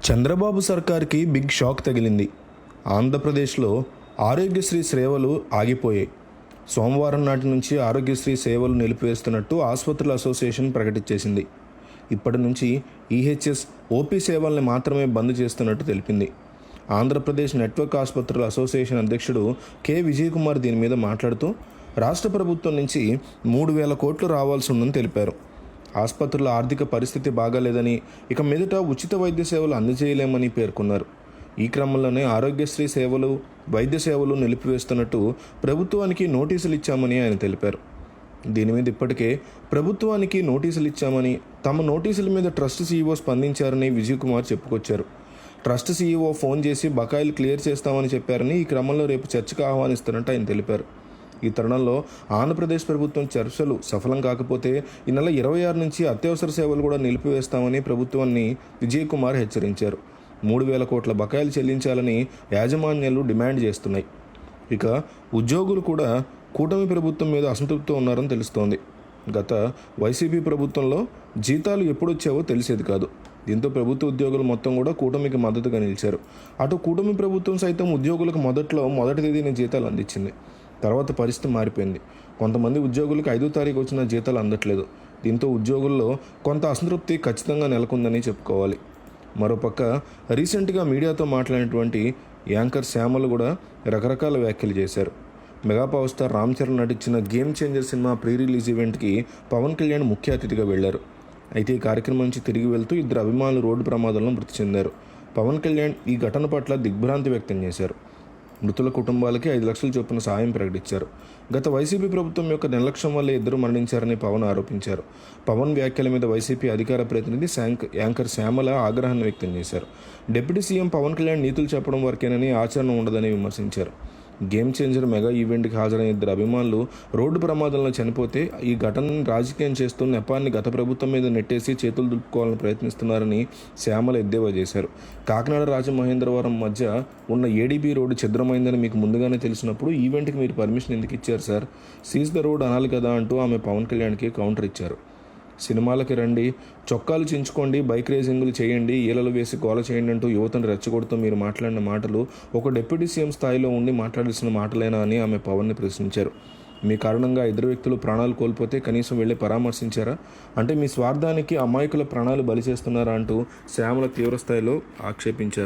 Chandrababu సర్కార్కి big shock తగిలింది. ఆంధ్రప్రదేశ్లో ఆరోగ్యశ్రీ సేవలు ఆగిపోయాయి. సోమవారం నాటి నుంచి ఆరోగ్యశ్రీ సేవలు నిలిపివేస్తున్నట్టు ఆసుపత్రుల అసోసియేషన్ ప్రకటించేసింది. ఇప్పటి నుంచి ఈహెచ్ఎస్, ఓపీ సేవల్ని మాత్రమే బంద్ చేస్తున్నట్టు తెలిపింది. ఆంధ్రప్రదేశ్ నెట్వర్క్ ఆసుపత్రుల అసోసియేషన్ అధ్యక్షుడు కె విజయ్ కుమార్ దీని మీద మాట్లాడుతూ రాష్ట్ర ప్రభుత్వం నుంచి 3,000 కోట్లు రావాల్సి ఉందని తెలిపారు. ఆసుపత్రుల ఆర్థిక పరిస్థితి బాగాలేదని, ఇక మీదట ఉచిత వైద్య సేవలు అందజేయలేమని పేర్కొన్నారు. ఈ క్రమంలోనే ఆరోగ్యశ్రీ సేవలు, వైద్య సేవలు నిలిపివేస్తున్నట్టు ప్రభుత్వానికి నోటీసులు ఇచ్చామని ఆయన తెలిపారు. దీని మీద ఇప్పటికే ప్రభుత్వానికి నోటీసులు ఇచ్చామని, తమ నోటీసుల మీద ట్రస్ట్ సీఈఓ స్పందించారని విజయ్ కుమార్ చెప్పుకొచ్చారు. ట్రస్ట్ సీఈఓ ఫోన్ చేసి బకాయిలు క్లియర్ చేస్తామని చెప్పారని, ఈ క్రమంలో రేపు చర్చకు ఆహ్వానిస్తున్నట్టు ఆయన తెలిపారు. ఈ తరుణంలో ఆంధ్రప్రదేశ్ ప్రభుత్వం చర్చలు సఫలం కాకపోతే ఈ నెల 26 నుంచి అత్యవసర సేవలు కూడా నిలిపివేస్తామని ప్రభుత్వాన్ని విజయ్ కుమార్ హెచ్చరించారు. 3,000 కోట్ల బకాయిలు చెల్లించాలని యాజమాన్యాలు డిమాండ్ చేస్తున్నాయి. ఇక ఉద్యోగులు కూడా కూటమి ప్రభుత్వం మీద అసంతృప్తితో ఉన్నారని తెలుస్తోంది. గత వైసీపీ ప్రభుత్వంలో జీతాలు ఎప్పుడొచ్చావో తెలిసేది కాదు. దీంతో ప్రభుత్వ ఉద్యోగులు మొత్తం కూడా కూటమికి మద్దతుగా నిలిచారు. అటు కూటమి ప్రభుత్వం సైతం ఉద్యోగులకు మొదటి తేదీన జీతాలు అందించింది. తర్వాత పరిస్థితి మారిపోయింది. కొంతమంది ఉద్యోగులకు 5వ తారీఖు వచ్చిన జీతాలు అందట్లేదు. దీంతో ఉద్యోగుల్లో కొంత అసంతృప్తి ఖచ్చితంగా నెలకొందని చెప్పుకోవాలి. మరోపక్క రీసెంట్గా మీడియాతో మాట్లాడినటువంటి యాంకర్ శ్యామల కూడా రకరకాల వ్యాఖ్యలు చేశారు. Mega power star Ram Charan నటించిన గేమ్ చేంజర్ సినిమా ప్రీ రిలీజ్ ఈవెంట్కి పవన్ కళ్యాణ్ ముఖ్య అతిథిగా వెళ్లారు. అయితే ఈ కార్యక్రమం నుంచి తిరిగి వెళ్తూ 2 అభిమానులు రోడ్డు ప్రమాదంలో మృతి చెందారు. పవన్ కళ్యాణ్ ఈ ఘటన పట్ల దిగ్భ్రాంతి వ్యక్తం చేశారు. మృతుల కుటుంబాలకి 5 లక్షల చొప్పున సాయం ప్రకటించారు. గత వైసీపీ ప్రభుత్వం యొక్క నిర్లక్ష్యం వల్లే 2 మరణించారని పవన్ ఆరోపించారు. పవన్ వ్యాఖ్యల మీద వైసీపీ అధికార ప్రతినిధి యాంకర్ శ్యామల ఆగ్రహాన్ని వ్యక్తం చేశారు. డిప్యూటీ సీఎం పవన్ కళ్యాణ్ నీతులు చెప్పడం వరకేనని, ఆచరణ ఉండదని విమర్శించారు. గేమ్ చేంజర్ మెగా ఈవెంట్కి హాజరైన 2 అభిమానులు రోడ్డు ప్రమాదంలో చనిపోతే ఈ ఘటనని రాజకీయం చేస్తూ నెపాన్ని గత ప్రభుత్వం మీద నెట్టేసి చేతులు దులుపుకోవాలని ప్రయత్నిస్తున్నారని శ్యామల ఎద్దేవా చేశారు. కాకినాడ రాజమహేంద్రవరం మధ్య ఉన్న ఏడీబీ రోడ్డు ఛిద్రమైందని మీకు ముందుగానే తెలిసినప్పుడు ఈవెంట్కి మీరు పర్మిషన్ ఎందుకు ఇచ్చారు సార్? సీజ్ ద రోడ్ అనాలి కదా అంటూ ఆమె పవన్ కళ్యాణ్కి కౌంటర్ ఇచ్చారు. సినిమాలకి రండి, చొక్కాలు చించుకోండి, బైక్ రేసింగులు చేయండి, ఈలలు వేసి గోల చేయండి అంటూ యువతను రెచ్చగొడుతూ మీరు మాట్లాడిన మాటలు ఒక డిప్యూటీ సీఎం స్థాయిలో ఉండి మాట్లాడాల్సిన మాటలేనా అని ఆమె పవన్ని ప్రశ్నించారు. మీ కారణంగా 2 వ్యక్తులు ప్రాణాలు కోల్పోతే కనీసం వెళ్ళి పరామర్శించారా? అంటే మీ స్వార్థానికి అమాయకుల ప్రాణాలు బలి చేస్తున్నారా అంటూ శ్యామల తీవ్రస్థాయిలో ఆక్షేపించారు.